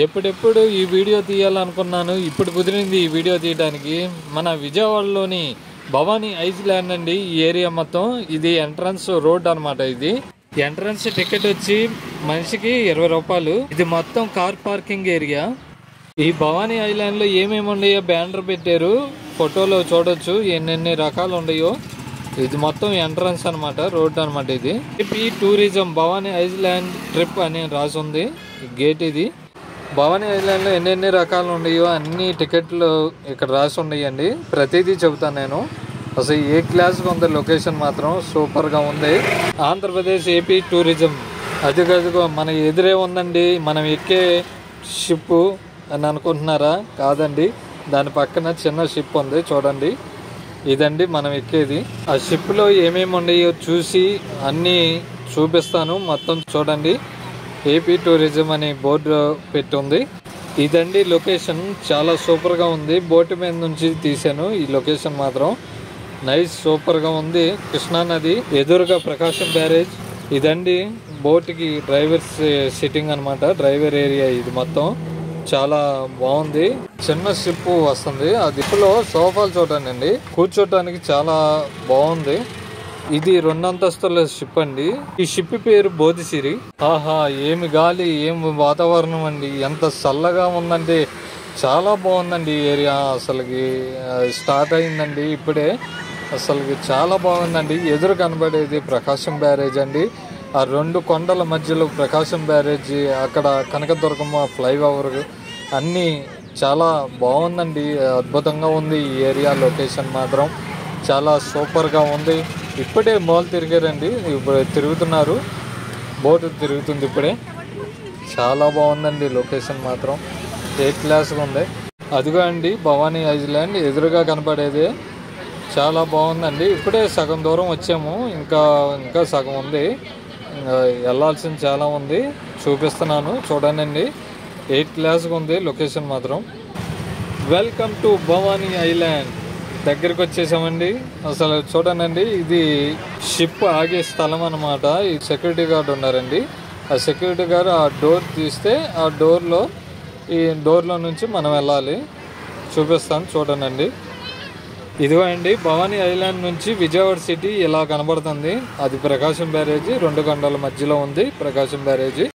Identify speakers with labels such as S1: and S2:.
S1: ఎప్పుడెప్పుడు ఈ వీడియో తీయాలనుకున్నాను, ఇప్పుడు కుదిరింది ఈ వీడియో తీయడానికి. మన విజయవాడలోని భవానీ ఐలాండ్ అండి ఈ ఏరియా మొత్తం. ఇది ఎంట్రన్స్ రోడ్ అనమాట. ఇది ఎంట్రన్స్ టికెట్ వచ్చి మనిషికి 20 రూపాయలు. ఇది మొత్తం కార్ పార్కింగ్ ఏరియా. ఈ భవానీ ఐలాండ్ లో ఏమేమి ఉన్నాయో బ్యానర్ పెట్టారు, ఫోటోలో చూడొచ్చు ఎన్నెన్ని రకాలు ఉన్నాయో. ఇది మొత్తం ఎంట్రన్స్ అనమాట, రోడ్ అనమాట. ఇది AP tourism Bhavani island trip అని రాసి ఉంది గేట్. ఇది భవానీ ఐలాండ్ లో ఎన్నెన్ని రకాలు ఉన్నాయో అన్ని టికెట్లు ఇక్కడ రాసి ఉన్నాయండి. ప్రతిదీ చెబుతాను నేను. అసలు ఏ క్లాస్గా ఉంది, లొకేషన్ మాత్రం సూపర్గా ఉంది. ఆంధ్రప్రదేశ్ ఏపీ టూరిజం అదిగదిగో మన ఎదురే ఉందండి. మనం ఎక్కే షిప్ అని అనుకుంటున్నారా? కాదండి, దాని పక్కన చిన్న షిప్ ఉంది చూడండి. ఇదండి మనం ఎక్కేది. ఆ షిప్లో ఏమేమి ఉన్నాయో చూసి అన్నీ చూపిస్తాను. మొత్తం చూడండి. ఏపీ టూరిజం అనే బోర్డు పెట్టి ఉంది. ఇదండి లొకేషన్. చాలా సూపర్గా ఉంది. బోటు మీద నుంచి తీసాను ఈ లొకేషన్ మాత్రం. నైస్, సూపర్గా ఉంది. కృష్ణా నది ఎదురుగా ప్రకాశం బ్యారేజ్. ఇదండి బోట్కి డ్రైవర్స్ సిట్టింగ్ అనమాట, డ్రైవర్ ఏరియా. ఇది మొత్తం చాలా బాగుంది. చిన్న షిప్ వస్తుంది. ఆ షిప్లో సోఫాలు చూడండి, కూర్చోటానికి చాలా బాగుంది. ఇది 2 అంతస్తుల షిప్ అండి. ఈ షిప్ పేరు బోధిసిరి. ఆహా, ఏమి గాలి, ఏమి వాతావరణం అండి. ఎంత చల్లగా ఉందంటే చాలా బాగుందండి ఈ ఏరియా. అసలుకి స్టార్ట్ అయిందండి ఇప్పుడే. అసలుకి చాలా బాగుందండి. ఎదురు కనబడేది ప్రకాశం బ్యారేజ్ అండి. ఆ 2 కొండల మధ్యలో ప్రకాశం బ్యారేజ్, అక్కడ కనకదుర్గమ్మ ఫ్లైఓవర్ అన్నీ చాలా బాగుందండి. అద్భుతంగా ఉంది ఈ ఏరియా. లొకేషన్ మాత్రం చాలా సూపర్గా ఉంది. ఇప్పుడే మాల్ తిరిగారండి, ఇప్పుడు తిరుగుతున్నారు. బోటు తిరుగుతుంది ఇప్పుడే. చాలా బాగుందండి లొకేషన్ మాత్రం. ఏ క్లాస్గా ఉంది. అదిగో అండి భవానీ ఐలాండ్ ఎదురుగా కనపడేది. చాలా బాగుందండి. ఇప్పుడే సగం దూరం వచ్చాము, ఇంకా సగం ఉంది. వెళ్ళాల్సింది చాలా ఉంది. చూపిస్తున్నాను చూడండి. 8 క్లాస్గా ఉంది లొకేషన్ మాత్రం. Welcome to Bhavani island. దగ్గరికి వచ్చేసామండి. అసలు చూడండి, ఇది షిప్ ఆగే స్థలం అనమాట. ఈ సెక్యూరిటీ గార్డ్ ఉన్నారండి. ఆ సెక్యూరిటీ గార్డ్ ఆ డోర్ తీస్తే ఆ డోర్లో నుంచి మనం వెళ్ళాలి. చూపిస్తాను చూడండి. ఇదిగో అండి భవానీ ఐలాండ్ నుంచి విజయవాడ సిటీ ఇలా కనబడుతుంది. అది ప్రకాశం బ్యారేజీ. 2 కొండల మధ్యలో ఉంది ప్రకాశం బ్యారేజీ.